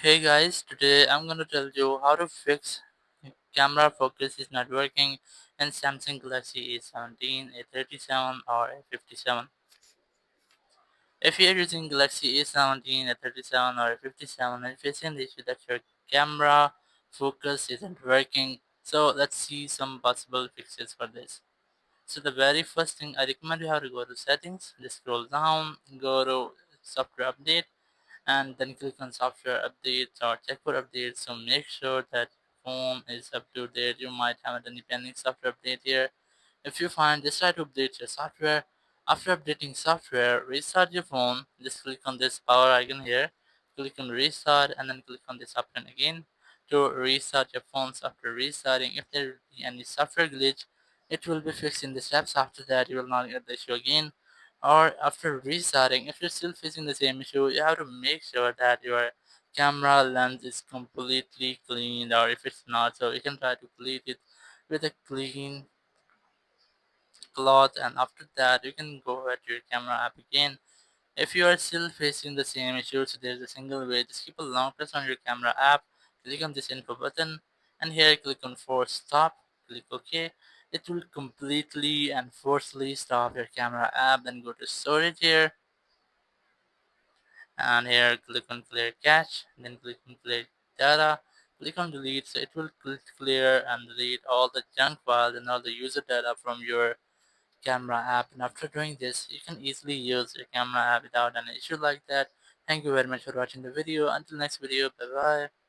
Hey guys, today I'm gonna tell you how to fix camera focus is not working in Samsung Galaxy A17, A37 or A57. If you're using Galaxy A17, A37 or A57 and facing the issue that your camera focus isn't working, so let's see some possible fixes for this. So the very first thing I recommend you have to go to settings, just scroll down, go to software update and then click on software updates or check for updates. So make sure that phone is up to date. You might have any pending software update here. If you find this, try to update your software. After updating software, restart your phone. Just click on this power icon here. Click on restart and then click on this option again to restart your phones. After restarting, if there will be any software glitch, it will be fixed in the steps. After that, you will not get the issue again. Or after restarting, if you're still facing the same issue, you have to make sure that your camera lens is completely cleaned, or if it's not, so you can try to clean it with a clean cloth, and after that you can go ahead to your camera app again. If you are still facing the same issue, so there's a single way. Just keep a long press on your camera app, click on this info button, and here click on force stop, click OK. It will completely and forcefully stop your camera app. Then go to storage here, and here click on clear cache, then click on clear data, click on delete. So it will clear and delete all the junk files and all the user data from your camera app. And after doing this, you can easily use your camera app without an issue like that. Thank you very much for watching the video. Until next video, bye bye.